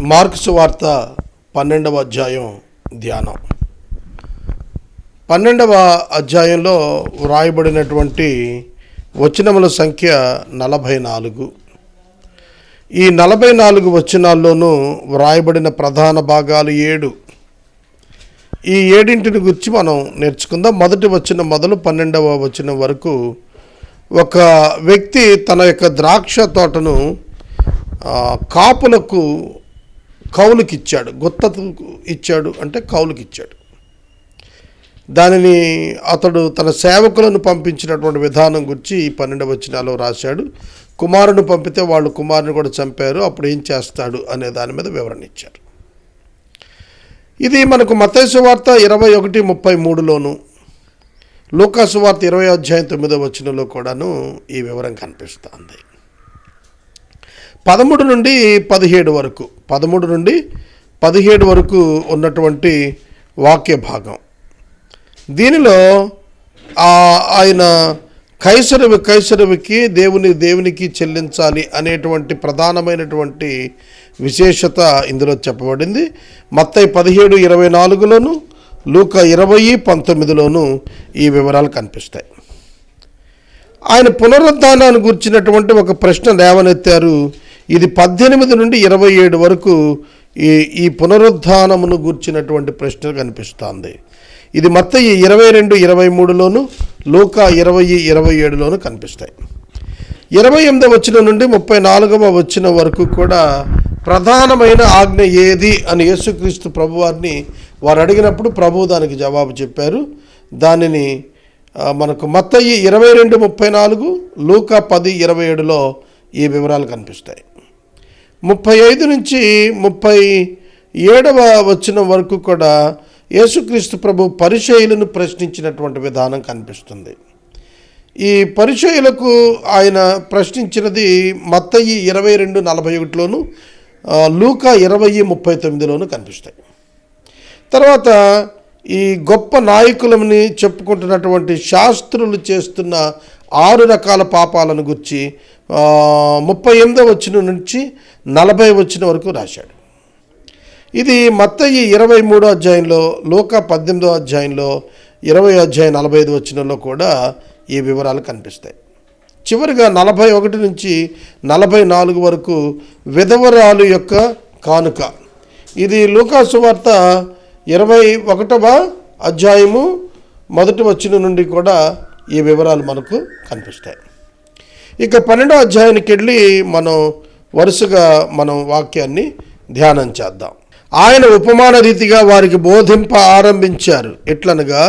Mark సువార్త 12వ అధ్యాయం ధ్యానం. 12వ అధ్యాయంలో వ్రాయబడినటువంటి వచనముల సంఖ్య 44. ఈ 44 వచనాల్లోనూ వ్రాయబడిన ప్రధాన భాగాలు 7. ఈ 7 గురించి మనం నేర్చుకుందాం. మొదటి వచనం మొదలు 12వ వచనం వరకు ఒక వ్యక్తి తన యొక్క ద్రాక్ష తోటను కాపులకు కౌలుకి ఇచ్చాడు. గుత్తకు ఇచ్చాడు అంటే కౌలుకి ఇచ్చాడు. దానిని అతడు తన సేవకులను పంపించినటువంటి విధానం గురించి ఈ 12వ వచనాల్లో రాశాడు. కుమారుని పంపితే వాళ్ళు కుమారుని కూడా చంపారు, అప్పుడు ఏం చేస్తాడు అనే దాని మీద వివరణ ఇచ్చారు. ఇది మనకు మత్తయి సువార్త 21:33లోను, లూకా సువార్త 20వ అధ్యాయం 9వ వచనంలో కూడాను ఈ వివరం కనిపిస్తుంది. 13 నుండి 17 వరకు 13 నుండి 17 వరకు ఉన్నటువంటి వాక్య భాగం. దీనిలో ఆయన కైసరువికి దేవునికి చెల్లించాలి అనేటువంటి ప్రధానమైనటువంటి విశేషత ఇందులో చెప్పబడింది. మత్తయి 17:24లోను, లూకా 20:19లోను ఈ వివరాలు కనిపిస్తాయి. ఆయన పునరుద్ధానాన్ని గురించినటువంటి ఒక ప్రశ్న లేవనెత్తారు. ఇది 18 నుండి 27 వరకు ఈ పునరుద్ధానమును గూర్చినటువంటి ప్రశ్న కనిపిస్తుంది. ఇది మత్తయి 22:23లోను, లూకా 20:27లోను కనిపిస్తాయి. 28వ వచనం నుండి 34వ వచనం వరకు కూడా ప్రధానమైన ఆజ్ఞ ఏది అని యేసుక్రీస్తు ప్రభువారిని వారు అడిగినప్పుడు ప్రభువు దానికి జవాబు చెప్పారు. దానిని మనకు మత్తయి 22:34, లూకా 10:27లో ఈ వివరాలు కనిపిస్తాయి. 35 నుంచి 37వ వచనం వరకు కూడా యేసుక్రీస్తు ప్రభు పరిచయులను ప్రశ్నించినటువంటి విధానం కనిపిస్తుంది. ఈ పరిచయులకు ఆయన ప్రశ్నించినది మత్తయి 22:41లోను, లూకా 20:39లోను కనిపిస్తాయి. తర్వాత ఈ గొప్ప నాయకులని చెప్పుకుంటున్నటువంటి శాస్త్రులు చేస్తున్న 6 రకాల పాపాలను గురించి 38వ వచనం నుంచి 40వ వచనం వరకు రాశాడు. ఇది మత్తయి 23వ అధ్యాయంలో, లూకా 18వ అధ్యాయంలో, 20వ అధ్యాయం 45 వచనంలో కూడా ఈ వివరాలు కనిపిస్తాయి. చివరిగా 41 నుంచి 44 వరకు విధవరాలు యొక్క కానుక. ఇది లూకా సువార్త 21వ అధ్యాయము మొదటి వచనం నుండి కూడా ఈ వివరాలు మనకు కనిపిస్తాయి. ఇక 12వ అధ్యాయానికి వెళ్ళి మనం వరుసగా వాక్యాన్ని ధ్యానం చేద్దాం. ఆయన ఉపమాన రీతిగా వారికి బోధింప ఆరంభించారు. ఎట్లనగా,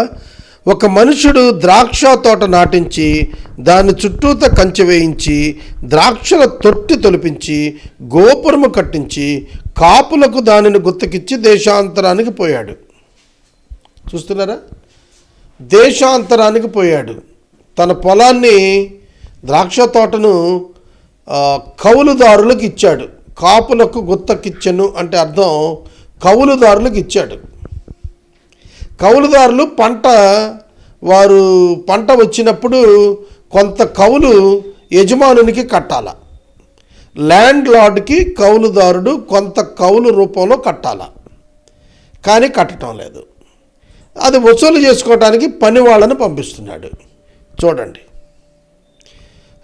ఒక మనుషుడు ద్రాక్ష తోట నాటించి దాని చుట్టూత కంచె వేయించి ద్రాక్షల తొట్టి తొలిపించి గోపురము కట్టించి కాపులకు దానిని గుత్తకిచ్చి దేశాంతరానికి పోయాడు. చూస్తున్నారా? దేశాంతరానికి పోయాడు. తన పొలాన్ని, ద్రాక్ష తోటను కౌలుదారులకు ఇచ్చాడు. కాపులకు గుత్తకిచ్చెను అంటే అర్థం కౌలుదారులకు ఇచ్చాడు. కౌలుదారులు పంట వచ్చినప్పుడు కొంత కౌలు యజమానునికి కట్టాల. ల్యాండ్ లార్డ్కి కౌలుదారుడు కొంత కౌలు రూపంలో కట్టాల, కానీ కట్టడం లేదు. అది వసూలు చేసుకోవడానికి పని వాళ్ళను పంపిస్తున్నాడు. చూడండి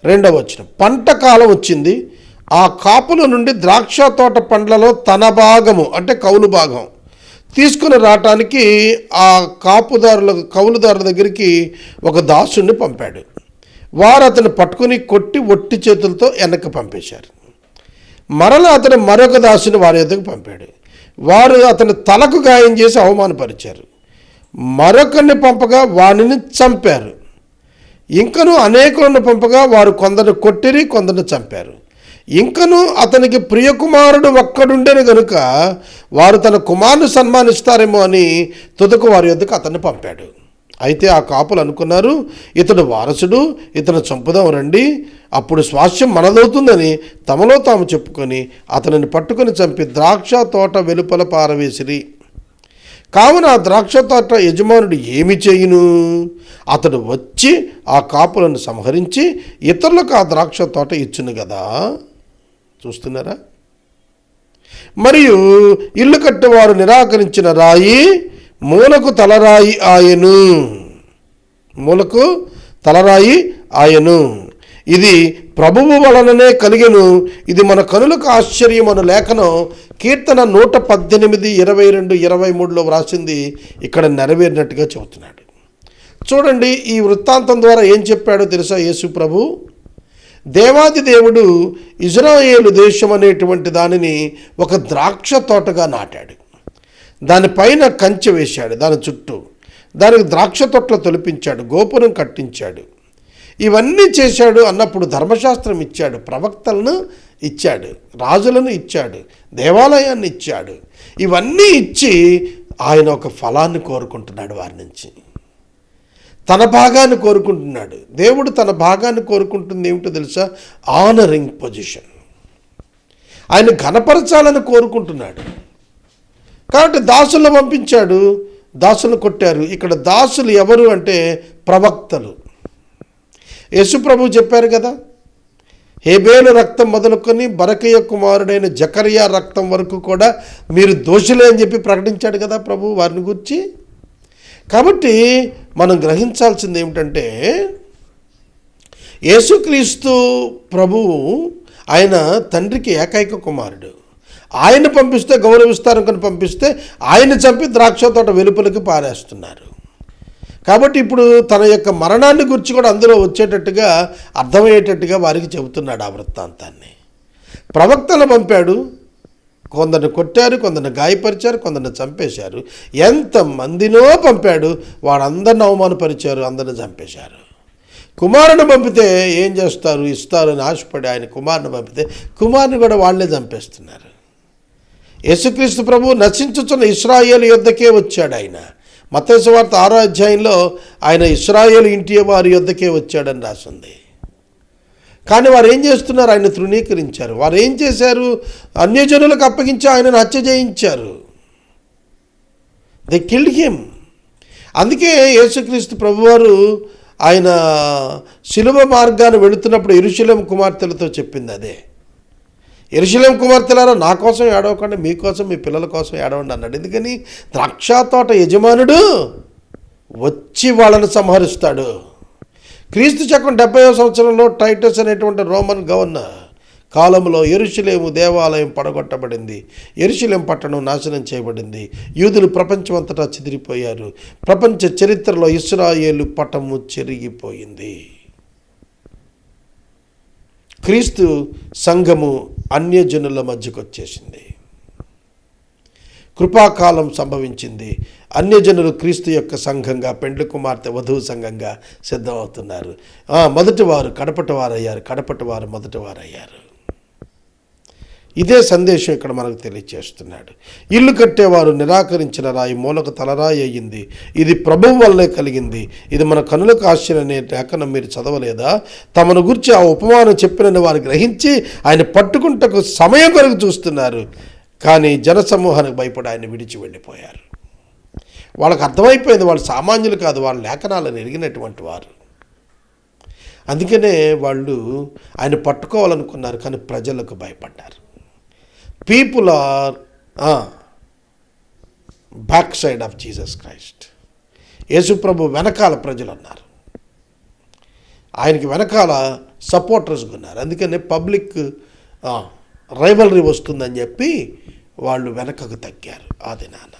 2వ వచనం. పంట కాలం వచ్చింది. ఆ కాపుల నుండి ద్రాక్ష తోట పండ్లలో తన భాగము అంటే కౌలు భాగం తీసుకుని రావటానికి ఆ కౌలుదారుల దగ్గరికి ఒక దాసుని పంపాడు. వారు అతను పట్టుకుని కొట్టి ఒట్టి చేతులతో వెనక్కి పంపేశారు. మరలా అతను మరొక దాసుని వారి ఎదుగు పంపాడు. వారు అతని తలకు గాయం చేసి అవమానపరిచారు. మరొకరిని పంపగా వానిని చంపారు. ఇంకను అనేకులను పంపగా వారు కొందరు కొట్టిరి, కొందరు చంపారు. ఇంకను అతనికి ప్రియకుమారుడు ఒక్కడుండెను గనుక వారు తన కుమారుని సన్మానిస్తారేమో అని తుదకు వారి యొద్దకు అతన్ని పంపాడు. అయితే ఆ కాపులు అనుకున్నారు, ఇతడు వారసుడు, ఇతను చంపుదాం రండి, అప్పుడు స్వాస్థ్యం మనదవుతుందని తమలో తాము చెప్పుకొని అతనిని పట్టుకొని చంపి ద్రాక్ష తోట వెలుపల పారవేసిరి. కావున ఆ ద్రాక్ష తోట యజమానుడు ఏమి చేయును? అతడు వచ్చి ఆ కాపులను సంహరించి ఇతరులకు ఆ ద్రాక్ష తోట ఇచ్చును కదా. చూస్తున్నారా? మరియు ఇల్లు కట్టేవారు నిరాకరించిన రాయి మూలకు తలరాయి ఆయను. మూలకు తలరాయి ఆయను. ఇది ప్రభువు వలననే కలిగెను, ఇది మన కనులకు ఆశ్చర్యమను లేఖనం కీర్తన 118, 22, 23లో వ్రాసింది ఇక్కడ నెరవేరినట్టుగా చెబుతున్నాడు. చూడండి, ఈ వృత్తాంతం ద్వారా ఏం చెప్పాడో తెలుసా యేసు ప్రభు? దేవాది దేవుడు ఇజ్రాయేలు దేశం అనేటువంటి దానిని ఒక ద్రాక్ష తోటగా నాటాడు. దానిపైన కంచె వేశాడు, దాని చుట్టూ దానికి ద్రాక్ష తొట్లు తొలిపించాడు, గోపురం కట్టించాడు. ఇవన్నీ చేశాడు అన్నప్పుడు ధర్మశాస్త్రం ఇచ్చాడు, ప్రవక్తలను ఇచ్చాడు, రాజులను ఇచ్చాడు, దేవాలయాన్ని ఇచ్చాడు. ఇవన్నీ ఇచ్చి ఆయన ఒక ఫలాన్ని కోరుకుంటున్నాడు వారి నుంచి, తన భాగాన్ని కోరుకుంటున్నాడు. దేవుడు తన భాగాన్ని కోరుకుంటుంది ఏమిటో తెలుసా? Honouring position. ఆయన ఘనపరచాలని కోరుకుంటున్నాడు. కాబట్టి దాసులను పంపించాడు, దాసులు కొట్టారు. ఇక్కడ దాసులు ఎవరు అంటే ప్రవక్తలు. యేసు ప్రభు చెప్పారు కదా, హేబేలు రక్తం మొదలుకొని బరకయ్య కుమారుడైన జకర్యా రక్తం వరకు కూడా మీరు దోషులే అని చెప్పి ప్రకటించాడు కదా ప్రభు వారిని గురించి. కాబట్టి మనం గ్రహించాల్సింది ఏమిటంటే, యేసుక్రీస్తు ప్రభువు ఆయన తండ్రికి ఏకైక కుమారుడు. ఆయన పంపిస్తే గౌరవిస్తారు కనుక పంపిస్తే ఆయన చంపి ద్రాక్ష తోట వెలుపలికి పారేస్తున్నారు. కాబట్టి ఇప్పుడు తన యొక్క మరణాన్ని గురించి కూడా అందులో వచ్చేటట్టుగా అర్థమయ్యేటట్టుగా వారికి చెబుతున్నాడు ఆ వృత్తాంతాన్ని. ప్రవక్తలు పంపాడు, కొందరిని కొట్టారు, కొందరిని గాయపరిచారు, కొందరిని చంపేశారు. ఎంతమందినో పంపాడు, వాళ్ళందరిని అవమానపరిచారు, అందరిని చంపేశారు. కుమారుని పంపితే ఏం చేస్తారు? ఇస్తారు అని ఆశపడి ఆయన కుమారుని పంపితే కుమారుని కూడా వాళ్ళే చంపేస్తున్నారు. యేసుక్రీస్తు ప్రభు నశించుచున్న ఇశ్రాయేలు యొద్దకే వచ్చాడు. ఆయన మత్తయి సువార్త 6వ అధ్యాయంలో ఆయన ఇశ్రాయేలు ఇంటి వారి యొద్దకే వచ్చాడని రాసింది. కానీ వారు ఏం చేస్తున్నారు? ఆయన తృణీకరించారు. వారు ఏం చేశారు? అన్యజనులకు అప్పగించి ఆయనను హత్య చేయించారు. They killed him. అందుకే యేసుక్రీస్తు ప్రభువారు ఆయన శిలువ మార్గాన్ని వెళుతున్నప్పుడు యెరూషలేము కుమార్తెలతో చెప్పింది అదే. యెరూషలేము కుమార్తెలారా, నా కోసం ఏడవకండి, మీకోసం మీ పిల్లల కోసం ఏడవండి అన్నాడు. ఎందుకని? ద్రాక్ష తోట యజమానుడు వచ్చి వాళ్ళని సంహరిస్తాడు. క్రీస్తు శకం 70వ సంవత్సరంలో టైటస్ అనేటువంటి రోమన్ గవర్నర్ కాలంలో యెరూషలేము దేవాలయం పడగొట్టబడింది, యెరూషలేము పట్టణం నాశనం చేయబడింది. యూదులు ప్రపంచమంతటా చెదిరిపోయారు. ప్రపంచ చరిత్రలో ఇశ్రాయేలు పట్టము చెరిగిపోయింది. క్రీస్తు సంఘము అన్యజనుల మధ్యకు వచ్చేసింది. కృపాకాలం సంభవించింది. అన్యజనులు క్రీస్తు యొక్క సంఘంగా, పెండ్లి కుమార్తె వధువు సంఘంగా సిద్ధమవుతున్నారు. మొదటివారు కడపటివారయ్యారు, కడపటివారు మొదటివారయ్యారు. ఇదే సందేశం ఇక్కడ మనకు తెలియచేస్తున్నాడు. ఇల్లు కట్టేవారు నిరాకరించిన రాయి మూలకు తలరాయి అయ్యింది, ఇది ప్రభువు వల్లే కలిగింది, ఇది మన కనులకు ఆశ్చర్యం అనే లేఖనం మీరు చదవలేదా? తమను గురించి ఆ ఉపమానం చెప్పినని వారు గ్రహించి ఆయన పట్టుకుంటకు సమయం కొరకు చూస్తున్నారు. కానీ జనసమూహానికి భయపడి ఆయన విడిచి వెళ్ళిపోయారు. వాళ్ళకు అర్థమైపోయింది వాళ్ళు సామాన్యులు కాదు, వాళ్ళ లేఖనాలను ఎరిగినటువంటి వారు. అందుకనే వాళ్ళు ఆయన పట్టుకోవాలనుకున్నారు, కానీ ప్రజలకు భయపడ్డారు. People are back side of Jesus Christ. యేసుప్రభు వెనకాల ప్రజలు ఉన్నారు, ఆయనకి వెనకాల సపోర్టర్స్గా ఉన్నారు. అందుకనే పబ్లిక్ రైవలరీ వస్తుందని చెప్పి వాళ్ళు వెనకకు తగ్గారు. ఆ దినాన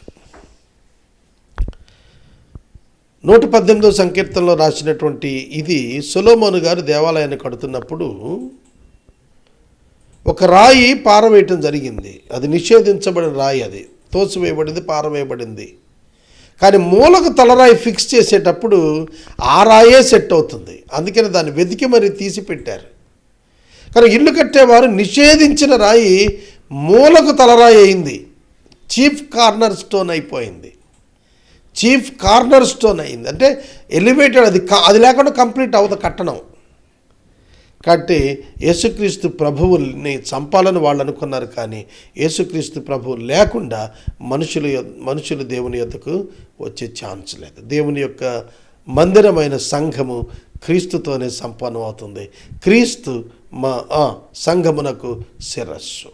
118వ సంకీర్తనలో రాసినటువంటి ఇది సొలొమోను గారు దేవాలయాన్ని కడుతున్నప్పుడు ఒక రాయి పారవేయటం జరిగింది. అది నిషేధించబడిన రాయి, అది తోసివేయబడింది, పారవేయబడింది. కానీ మూలకు తలరాయి ఫిక్స్ చేసేటప్పుడు ఆ రాయే సెట్ అవుతుంది. అందుకని దాన్ని వెతికి మరీ తీసి పెట్టారు. కానీ ఇల్లు కట్టేవారు నిషేధించిన రాయి మూలకు తలరాయి అయింది, చీఫ్ కార్నర్ స్టోన్ అయిపోయింది. చీఫ్ కార్నర్ స్టోన్ అయింది అంటే ఎలివేటెడ్, అది లేకుండా కంప్లీట్ అవ్వదు కట్టడం. కాబట్టి యేసుక్రీస్తు ప్రభువుని చంపాలని వాళ్ళు అనుకున్నారు. కానీ యేసుక్రీస్తు ప్రభువు లేకుండా మనుషులు దేవుని యొద్దకు వచ్చే ఛాన్స్ లేదు. దేవుని యొక్క మందిరమైన సంఘము క్రీస్తుతోనే సంపన్నం అవుతుంది. క్రీస్తు సంఘమునకు శిరస్సు.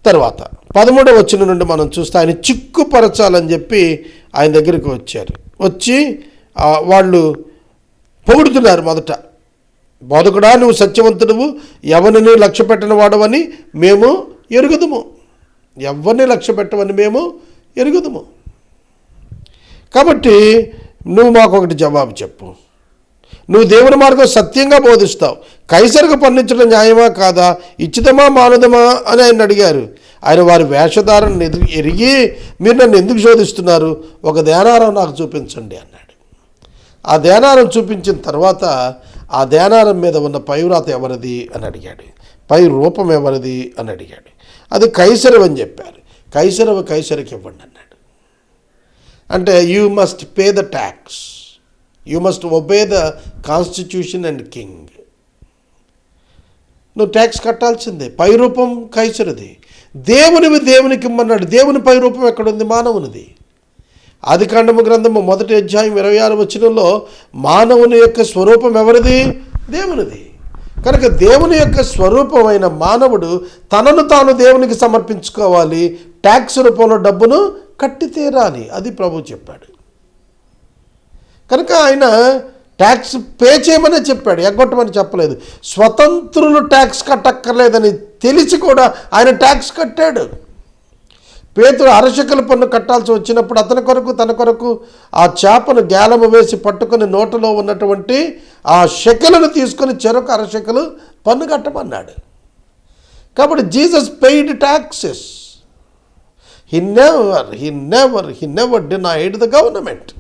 తర్వాత 13వ వచనం నుండి మనం చూస్తే ఆయన చిక్కుపరచాలని చెప్పి ఆయన దగ్గరికి వచ్చారు. వచ్చి వాళ్ళు పొగుడుతున్నారు. మొదట, బోధకుడా నువ్వు సత్యవంతుడువు, ఎవరిని లక్ష్య పెట్టని వాడవని మేము ఎరుగుదుము. ఎవరిని లక్ష్య పెట్టవని మేము ఎరుగుదుము. కాబట్టి నువ్వు మాకు ఒకటి జవాబు చెప్పు. నువ్వు దేవుని మార్గం సత్యంగా బోధిస్తావు, కైసరుకు పన్నించడం న్యాయమా కాదా, ఇచ్చితమా మానదమా అని ఆయన అడిగారు. ఆయన వారి వేషధారణ ఎరిగి మీరు నన్ను ఎందుకు శోధిస్తున్నారు, ఒక దేనారం నాకు చూపించండి అన్నాడు. ఆ దేనారం చూపించిన తర్వాత ఆ దేనారం మీద ఉన్న పైవ్రాత ఎవరిది అని అడిగాడు. పై రూపం ఎవరిది అని అడిగాడు. అది కైసరు అని చెప్పారు. కైసరుకి ఇవ్వండి అన్నాడు. అంటే you must pay the tax, you must obey the constitution and king. నువ్వు ట్యాక్స్ కట్టాల్సిందే. పై రూపం కైసరుది. దేవునికి ఇమ్మన్నాడు. దేవుని పై రూపం ఎక్కడుంది? మానవునిది. ఆదికాండము గ్రంథము 1వ అధ్యాయం 26వ వచనంలో మానవుని యొక్క స్వరూపం ఎవరిది? దేవునిది. కనుక దేవుని యొక్క స్వరూపమైన మానవుడు తనను తాను దేవునికి సమర్పించుకోవాలి, ట్యాక్స్ రూపంలో డబ్బును కట్టి తీరాలి. అది ప్రభు చెప్పాడు. కనుక ఆయన ట్యాక్స్ పే చేయమనే చెప్పాడు, ఎగ్గొట్టమని చెప్పలేదు. స్వతంత్రులు ట్యాక్స్ కట్టక్కర్లేదని తెలిసి కూడా ఆయన ట్యాక్స్ కట్టాడు. పేతురు అరశకల పన్ను కట్టాల్సి వచ్చినప్పుడు తన కొరకు ఆ చేపను గ్యాలము వేసి పట్టుకొని నోటలో ఉన్నటువంటి ఆ షెకెలను తీసుకొని చెరొక అరశకలు పన్ను కట్టమన్నాడు. కాబట్టి Jesus paid taxes. He never denied the government.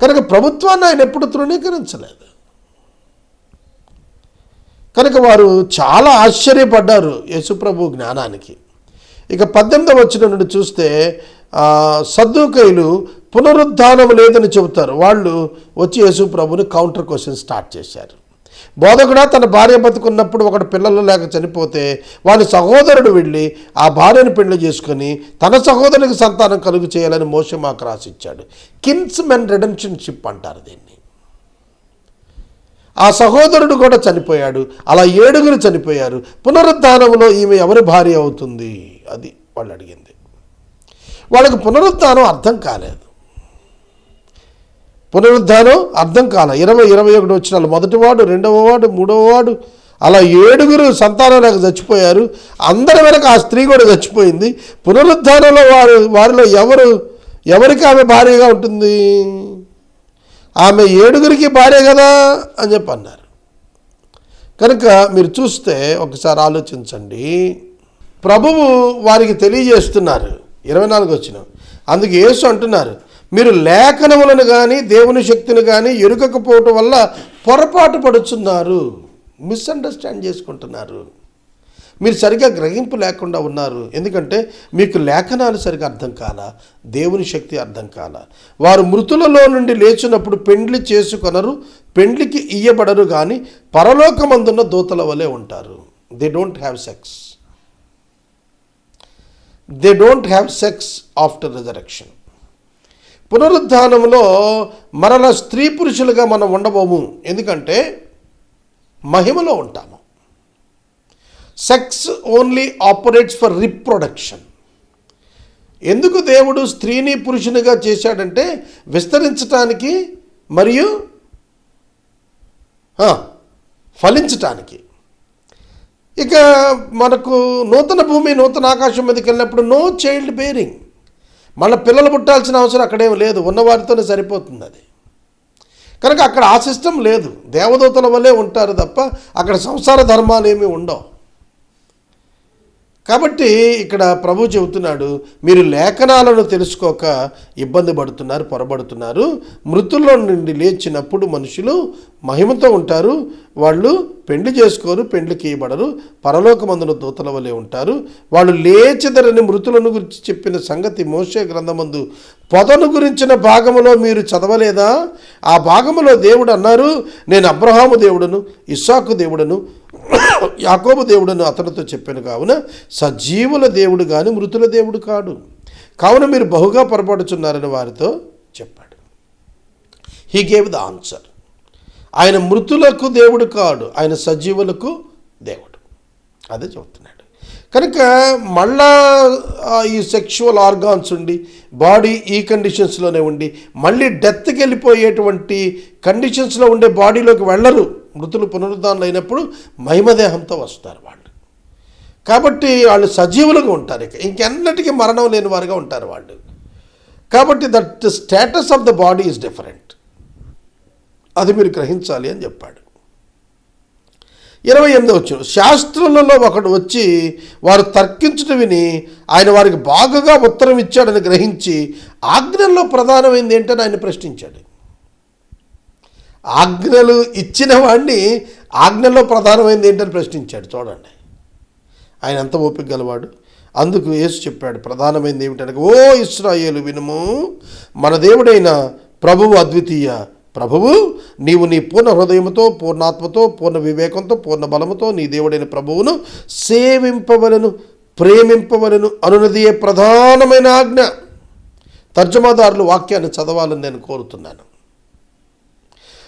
కనుక ప్రభుత్వాన్ని ఆయన ఎప్పుడు తృణీకరించలేదు. కనుక వారు చాలా ఆశ్చర్యపడ్డారు యేసుప్రభు జ్ఞానానికి. ఇక 18వ వచనం నుండి చూస్తే సద్దూకయ్యులు పునరుద్ధానం లేదని చెబుతారు. వాళ్ళు వచ్చి యేసుప్రభుని కౌంటర్ క్వశ్చన్ స్టార్ట్ చేశారు. బోధకుడా, తన భార్య బతుకున్నప్పుడు ఒకటి పిల్లలు లేక చనిపోతే వాళ్ళ సహోదరుడు వెళ్ళి ఆ భార్యను పెళ్లి చేసుకొని తన సహోదరునికి సంతానం కలుగు చేయాలని మోషే మాకు రాసిచ్చాడు. కిన్స్మెన్ రిడెంప్షన్షిప్ అంటారు దీన్ని. ఆ సహోదరుడు కూడా చనిపోయాడు. అలా 7 చనిపోయారు. పునరుద్ధానంలో ఈమె ఎవరి భార్య అవుతుంది? అది వాళ్ళు అడిగింది. వాళ్ళకి పునరుద్ధానం అర్థం కాలేదు. పునరుద్ధానం అర్థం కాల. 20-21 వచనాలు, మొదటివాడు, రెండవవాడు, మూడవవాడు, అలా 7 సంతానం లేక చచ్చిపోయారు. అందరి వెనక ఆ స్త్రీ కూడా చచ్చిపోయింది. పునరుద్ధానంలో వారిలో ఎవరికి ఆమె భార్యగా ఉంటుంది? ఆమె 7 భార్య కదా అని చెప్పి అన్నారు. కనుక మీరు చూస్తే ఒకసారి ఆలోచించండి. ప్రభువు వారికి తెలియజేస్తున్నారు. 24 వచనం, అందుకు యేసు అంటున్నారు, మీరు లేఖనములను కానీ దేవుని శక్తిని కానీ ఎరుగకపోవటం వల్ల పొరపాటు పడుచున్నారు, మిస్అండర్స్టాండ్ చేసుకుంటున్నారు. మీరు సరిగా గ్రహింపు లేకుండా ఉన్నారు. ఎందుకంటే మీకు లేఖనాలు సరిగా అర్థం కాలా, దేవుని శక్తి అర్థం కాలా. వారు మృతులలో నుండి లేచినప్పుడు పెండ్లి చేసుకొనరు, పెండ్లికి ఇయ్యబడరు, కానీ పరలోకమందున్న దూతల వలె ఉంటారు. They don't have sex after resurrection. పునరుద్ధానంలో మరల స్త్రీ పురుషులుగా మనం ఉండబోము. ఎందుకంటే మహిమలో ఉంటాము. Sex only operates for reproduction. ఎందుకు దేవుడు స్త్రీని పురుషునిగా చేశాడంటే విస్తరించటానికి మరియు ఫలించటానికి. ఇక మనకు నూతన భూమి నూతన ఆకాశం మీదకి వెళ్ళినప్పుడు నో చైల్డ్ బేరింగ్, మళ్ళీ పిల్లలు పుట్టాల్సిన అవసరం అక్కడేం లేదు, ఉన్నవారితోనే సరిపోతుంది అది. కనుక అక్కడ ఆ సిస్టమ్ లేదు. దేవదూతల వల్లే ఉంటారు తప్ప అక్కడ సంసార ధర్మాలు ఏమీ ఉండవు. కాబట్టి ఇక్కడ ప్రభు చెబుతున్నాడు, మీరు లేఖనాలను తెలుసుకోక ఇబ్బంది పడుతున్నారు, పొరబడుతున్నారు. మృతుల్లో నుండి లేచినప్పుడు మనుషులు మహిమతో ఉంటారు. వాళ్ళు పెండ్లి చేసుకోరు, పెండ్లికి ఇవ్వబడరు, పరలోకమందున దూతల వలె ఉంటారు. వాళ్ళు లేచెదరని మృతులను గురించి చెప్పిన సంగతి మోషే గ్రంథమందు పొదను గురించిన భాగములో మీరు చదవలేదా? ఆ భాగములో దేవుడు అన్నారు, నేను అబ్రహాము దేవుడను, ఇస్సాకు దేవుడను, యాకోబు దేవుడను అతనితో చెప్పాను. కావున సజీవుల దేవుడు కానీ మృతుల దేవుడు కాడు. కావున మీరు బహుగా పొరపడుచున్నారని వారితో చెప్పాడు. He gave the answer. ఆయన మృతులకు దేవుడు కాడు, ఆయన సజీవులకు దేవుడు. అదే చెబుతున్నాడు. కనుక మళ్ళా ఈ సెక్షువల్ ఆర్గాన్స్ ఉండి బాడీ ఈ కండిషన్స్లోనే ఉండి మళ్ళీ డెత్కి వెళ్ళిపోయేటువంటి కండిషన్స్లో ఉండే బాడీలోకి వెళ్ళరు. మృతులు పునరుద్ధానం అయినప్పుడు మహిమదేహంతో వస్తారు వాళ్ళు. కాబట్టి వాళ్ళు సజీవులుగా ఉంటారు, ఇంకెన్నటికీ మరణం లేని వారుగా ఉంటారు వాళ్ళు. కాబట్టి that status of the body is different, అది మీరు గ్రహించాలి అని చెప్పాడు. 28వ వచనం, శాస్త్రులలో ఒకడు వచ్చి వారు తర్కించడం విని ఆయన వారికి బాగుగా ఉత్తరం ఇచ్చాడని గ్రహించి ఆజ్ఞల్లో ప్రధానమైంది ఏంటని ఆయన ప్రశ్నించాడు. ఆజ్ఞలు ఇచ్చిన వాడిని ఆజ్ఞల్లో ప్రధానమైంది ఏంటని ప్రశ్నించాడు. చూడండి ఆయన ఎంత ఓపిక గలవాడు. అందుకు యేసు చెప్పాడు, ప్రధానమైనది ఏమిటనగా, ఓ ఇశ్రాయేలు వినుము, మన దేవుడైన ప్రభువు అద్వితీయ ప్రభువు, నీవు నీ పూర్ణ హృదయముతో, పూర్ణాత్మతో, పూర్ణ వివేకంతో, పూర్ణ బలముతో నీ దేవుడైన ప్రభువును సేవింపవలను, ప్రేమింపవలను అనున్నదియే ప్రధానమైన ఆజ్ఞ. తర్జుమాదారులు వాక్యాన్ని చదవాలని నేను కోరుతున్నాను.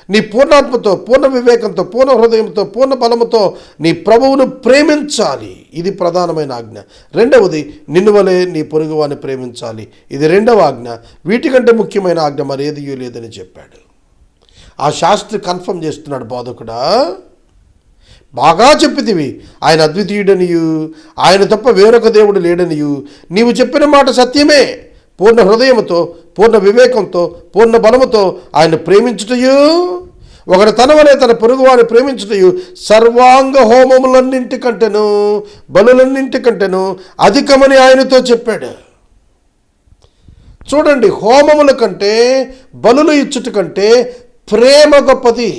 నీ పూర్ణాత్మతో, పూర్ణ వివేకంతో, పూర్ణ హృదయంతో, పూర్ణ బలముతో నీ ప్రభువును ప్రేమించాలి, ఇది ప్రధానమైన ఆజ్ఞ. రెండవది, నిన్ను వలె నీ పొరుగువాని ప్రేమించాలి, ఇది రెండవ ఆజ్ఞ. వీటికంటే ముఖ్యమైన ఆజ్ఞ మరేది లేదని చెప్పాడు. ఆ శాస్త్రి కన్ఫర్మ్ చేస్తున్నాడు, బోధకుడా బాగా చెప్పితివి, ఆయన అద్వితీయుడనియు ఆయన తప్ప వేరొక దేవుడు లేడనియు నీవు చెప్పిన మాట సత్యమే. పూర్ణ హృదయముతో, పూర్ణ వివేకంతో, పూర్ణ బలముతో ఆయన ప్రేమించుటయు, ఒకడు తన వలె తన పొరుగువారిని ప్రేమించుటయు సర్వాంగ హోమములన్నింటికంటేను బలులన్నింటికంటేను అధికమని ఆయనతో చెప్పాడు. చూడండి, హోమముల కంటే బలులు ఇచ్చుట కంటే ప్రేమ గొప్పది.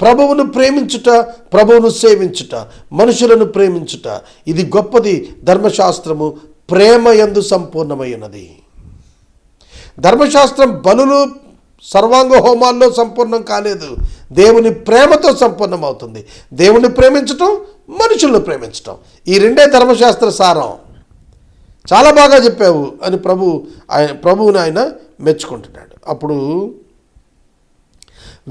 ప్రభువును ప్రేమించుట, ప్రభువును సేవించుట, మనుషులను ప్రేమించుట, ఇది గొప్పది. ధర్మశాస్త్రము ప్రేమ యందు సంపూర్ణమైనది. ధర్మశాస్త్రం బలులు సర్వాంగ హోమాల్లో సంపూర్ణం కాలేదు, దేవుని ప్రేమతో సంపూర్ణమవుతుంది. దేవుని ప్రేమించటం, మనుషులను ప్రేమించటం, ఈ రెండే ధర్మశాస్త్ర సారం. చాలా బాగా చెప్పావు అని ప్రభువుని ఆయన మెచ్చుకుంటున్నాడు. అప్పుడు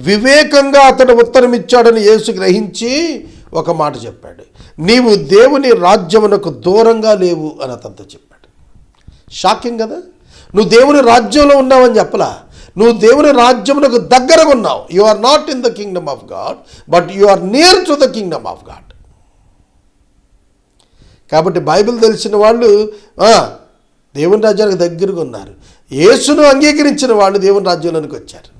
వివేకంగా అతడు ఉత్తరం ఇచ్చాడని యేసు గ్రహించి ఒక మాట చెప్పాడు, నీవు దేవుని రాజ్యమునకు దూరంగా లేవు అని అతనితో చెప్పాడు. షాకింగ్ కదా. నువ్వు దేవుని రాజ్యంలో ఉన్నావని చెప్పలా, నువ్వు దేవుని రాజ్యమునకు దగ్గరగా ఉన్నావు. You are not in the kingdom of God, but you are near to the kingdom of God. కాబట్టి బైబిల్ తెలిసిన వాళ్ళు దేవుని రాజ్యానికి దగ్గరగా ఉన్నారు. యేసును అంగీకరించిన వాళ్ళు దేవుని రాజ్యంలోనికి వచ్చారు.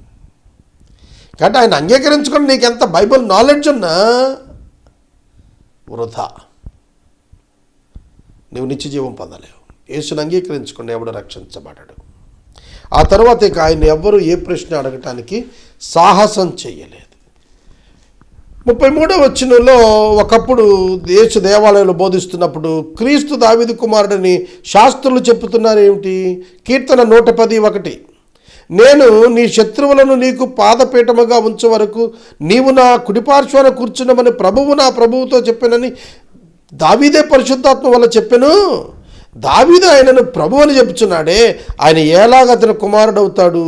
కాబట్టి ఆయన అంగీకరించుకొని నీకు ఎంత బైబిల్ నాలెడ్జ్ ఉన్నా వృధా, నువ్వు నిత్య జీవం పొందలేవు. యేసును అంగీకరించుకుని ఎవడు రక్షించబడడు. ఆ తర్వాత ఇక ఆయన ఎవ్వరూ ఏ ప్రశ్న అడగటానికి సాహసం చేయలేదు. 33వ వచనంలో, ఒకప్పుడు యేసు దేవాలయంలో బోధిస్తున్నప్పుడు క్రీస్తు దావీదు కుమారుడని శాస్త్రులు చెప్పుతున్నారు ఏమిటి? కీర్తన 110:1, నేను నీ శత్రువులను నీకు పాదపీఠముగా ఉంచే వరకు నీవు నా కుడిపార్శ్వాన కూర్చున్నామని ప్రభువు నా ప్రభువుతో చెప్పానని దావీదే పరిశుద్ధాత్మ వల్ల చెప్పాను. దావీదు ఆయనను ప్రభు అని చెప్పుచున్నాడే, ఆయన ఎలాగ అతను కుమారుడు అవుతాడు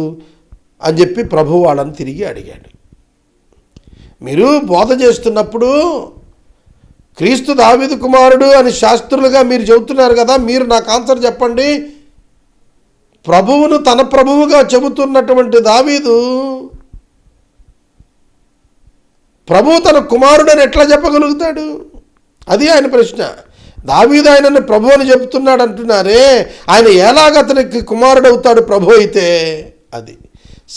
అని చెప్పి ప్రభువు వాళ్ళని తిరిగి అడిగాడు. మీరు బోధ చేస్తున్నప్పుడు క్రీస్తు దావీదు కుమారుడు అని శాస్త్రులుగా మీరు చెబుతున్నారు కదా, మీరు నాకు ఆన్సర్ చెప్పండి. ప్రభువును తన ప్రభువుగా చెబుతున్నటువంటి దావీదు ప్రభువు తన కుమారుడని ఎట్లా చెప్పగలుగుతాడు? అది ఆయన ప్రశ్న. దావీదు ఆయనని ప్రభు అని చెబుతున్నాడు అంటున్నారే, ఆయన ఎలాగ అతనికి కుమారుడు అవుతాడు ప్రభు అయితే? అది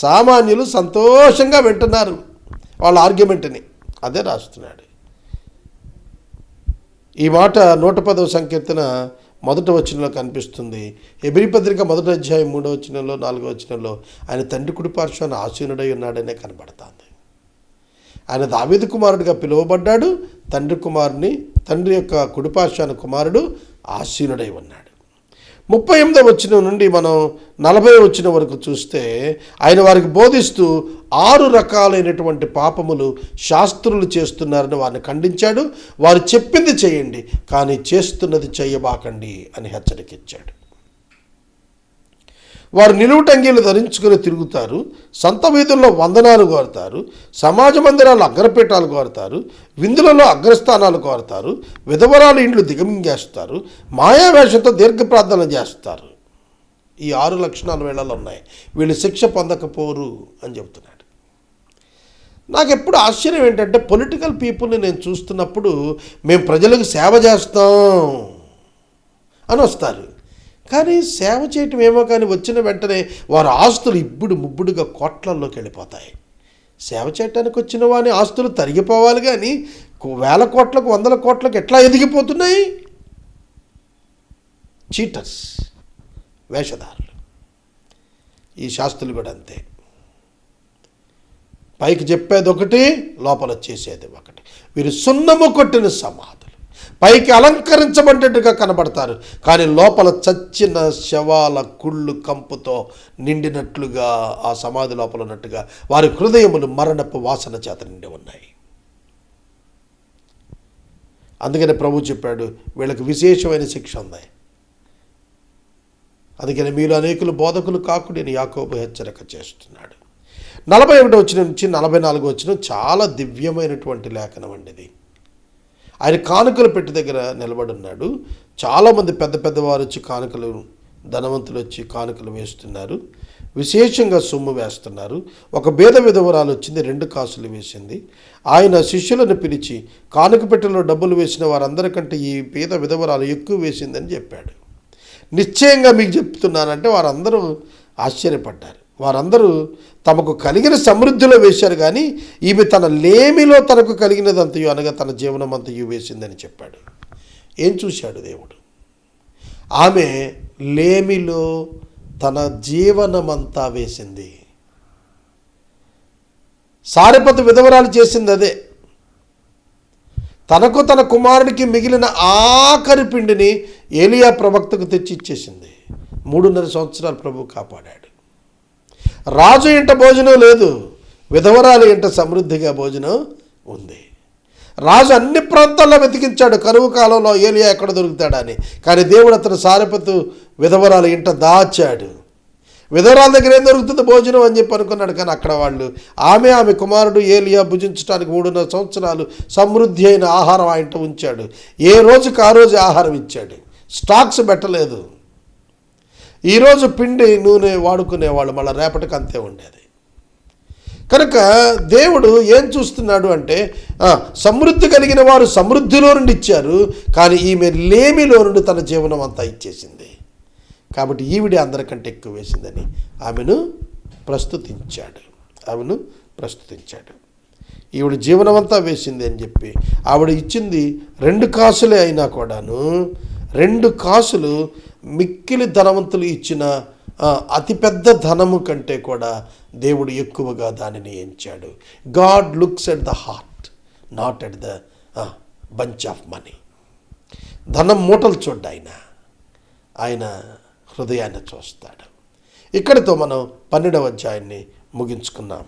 సామాన్యులు సంతోషంగా వింటున్నారు వాళ్ళ ఆర్గ్యుమెంట్ని. అదే రాస్తున్నాడు. ఈ మాట 110వ సంకీర్తన 1వ వచనంలో కనిపిస్తుంది. హెబ్రీ పత్రిక 1వ అధ్యాయం 3వ వచనంలో 4వ వచనంలో ఆయన తండ్రి కుడి పార్శ్వాన ఆసీనుడై ఉన్నాడనే కనబడుతుంది. ఆయన దావీదు కుమారుడిగా పిలువబడ్డాడు. తండ్రి యొక్క కుడిపార్శ్వాన కుమారుడు ఆసీనుడై ఉన్నాడు. 38వ వచనం నుండి మనం 40వ వచనం వరకు చూస్తే ఆయన వారికి బోధిస్తూ 6 రకాలైనటువంటి పాపములు శాస్త్రులు చేస్తున్నారని వారిని ఖండించాడు. వారు చెప్పింది చేయండి, కానీ చేస్తున్నది చేయబాకండి అని హెచ్చరికిచ్చాడు. వారు నిలువుటంగీలు ధరించుకుని తిరుగుతారు, సంత వీధుల్లో వందనాలు కోరుతారు, సమాజ మందిరాలు అగ్రపీఠాలు కోరుతారు, విందులలో అగ్రస్థానాలు కోరుతారు, విధవరాలు ఇండ్లు దిగమింగేస్తారు, మాయావేషంతో దీర్ఘ ప్రార్థన చేస్తారు. ఈ 6 లక్షణాలు వీళ్ళలో ఉన్నాయి. వీళ్ళు శిక్ష పొందకపోరు అని చెబుతున్నాడు. నాకు ఎప్పుడు ఆశ్చర్యం ఏంటంటే, పొలిటికల్ పీపుల్ని నేను చూస్తున్నప్పుడు మేము ప్రజలకు సేవ చేస్తాం అని వస్తారు. కానీ సేవ చేయటం ఏమో కానీ వచ్చిన వెంటనే వారి ఆస్తులు ఇబ్బుడు ముబ్బుడుగా కోట్లల్లోకి వెళ్ళిపోతాయి. సేవ చేయటానికి వచ్చిన వాని ఆస్తులు తరిగిపోవాలి, కానీ వేల కోట్లకు 100 కోట్లకు ఎట్లా ఎదిగిపోతున్నాయి? చీటర్స్, వేషధారులు. ఈ శాస్త్రులు కూడా అంతే. పైకి చెప్పేది ఒకటి, లోపల చేసేది ఒకటి. వీరు సున్నము కొట్టిన సమాధులు. పైకి అలంకరించబడ్డట్టుగా కనబడతారు, కానీ లోపల చచ్చిన శవాల కుళ్ళు కంపుతో నిండినట్లుగా ఆ సమాధి లోపల ఉన్నట్టుగా వారి హృదయములు మరణపు వాసన చేత నిండి ఉన్నాయి. అందుకనే ప్రభు చెప్పాడు, వీళ్ళకి విశేషమైన శిక్ష ఉంది. అందుకని మీరు అనేకులు బోధకులు కాకుడని యాకోబు హెచ్చరిక చేస్తున్నాడు. 41 వచనం నుంచి 44 వచనం చాలా దివ్యమైనటువంటి లేఖనం అండి ఇది. ఆయన కానుకలు పెట్టి దగ్గర నిలబడి ఉన్నాడు. చాలామంది పెద్ద పెద్దవారు వచ్చి కానుకలు, ధనవంతులు వచ్చి కానుకలు వేస్తున్నారు, విశేషంగా సొమ్ము వేస్తున్నారు. ఒక బీద విధవరాలు వచ్చింది, 2 కాసులు వేసింది. ఆయన శిష్యులను పిలిచి, కానుక పెట్టెలో డబ్బులు వేసిన వారందరికంటే ఈ బీద విధవరాలు ఎక్కువ వేసిందని చెప్పాడు. నిశ్చయంగా మీకు చెప్తున్నానంటే వారందరూ ఆశ్చర్యపడ్డారు. వారందరూ తమకు కలిగిన సమృద్ధిలో వేశారు, కానీ ఈమె తన లేమిలో తనకు కలిగినదంతయు అనగా తన జీవనం అంతయు వేసిందని చెప్పాడు. ఏం చూశాడు దేవుడు? ఆమె లేమిలో తన జీవనమంతా వేసింది. సారెపతు విధవరాలు చేసింది అదే. తనకు తన కుమారుడికి మిగిలిన ఆఖరి పిండిని ఏలియా ప్రవక్తకు తెచ్చి ఇచ్చేసింది. 3.5 సంవత్సరాలు ప్రభు కాపాడాడు. రాజు ఇంట భోజనం లేదు, విధవరాలు ఇంట సమృద్ధిగా భోజనం ఉంది. రాజు అన్ని ప్రాంతాల్లో వెతికించాడు కరువు కాలంలో ఏలియా ఎక్కడ దొరుకుతాడని, కానీ దేవుడు అతను సారెపతు విధవరాలు ఇంట దాచాడు. విధవరాల దగ్గర ఏం దొరుకుతుంది భోజనం అని చెప్పి అనుకున్నాడు, కానీ అక్కడ వాళ్ళు ఆమె కుమారుడు ఏలియా భుజించడానికి 3.5 సంవత్సరాలు సమృద్ధి అయిన ఆహారం ఆ ఇంట ఉంచాడు. ఏ రోజుకి ఆ రోజు ఆహారం ఇచ్చాడు, స్టాక్స్ పెట్టలేదు. ఈరోజు పిండి నూనె వాడుకునేవాళ్ళు, మళ్ళీ రేపటికి అంతే ఉండేది. కనుక దేవుడు ఏం చూస్తున్నాడు అంటే, సమృద్ధి కలిగిన వారు సమృద్ధిలో నుండి ఇచ్చారు, కానీ ఈమె లేమిలో నుండి తన జీవనం అంతా ఇచ్చేసింది. కాబట్టి ఈవిడ అందరికంటే ఎక్కువ వేసిందని ఆమెను ప్రస్తుతించాడు. ఈవిడ జీవనమంతా వేసింది అని చెప్పి ఆవిడ ఇచ్చింది 2 కాసులే అయినా కూడాను, 2 కాసులు మిక్కిలి ధనవంతులు ఇచ్చిన అతిపెద్ద ధనము కంటే కూడా దేవుడు ఎక్కువగా దానిని ఎంచాడు. God looks at the heart, not at the bunch of money. ధనం మూటలు చూడ్డు ఆయన హృదయాన్ని చూస్తాడు. ఇక్కడితో మనం 12వ అధ్యాయాన్ని ముగించుకున్నాం.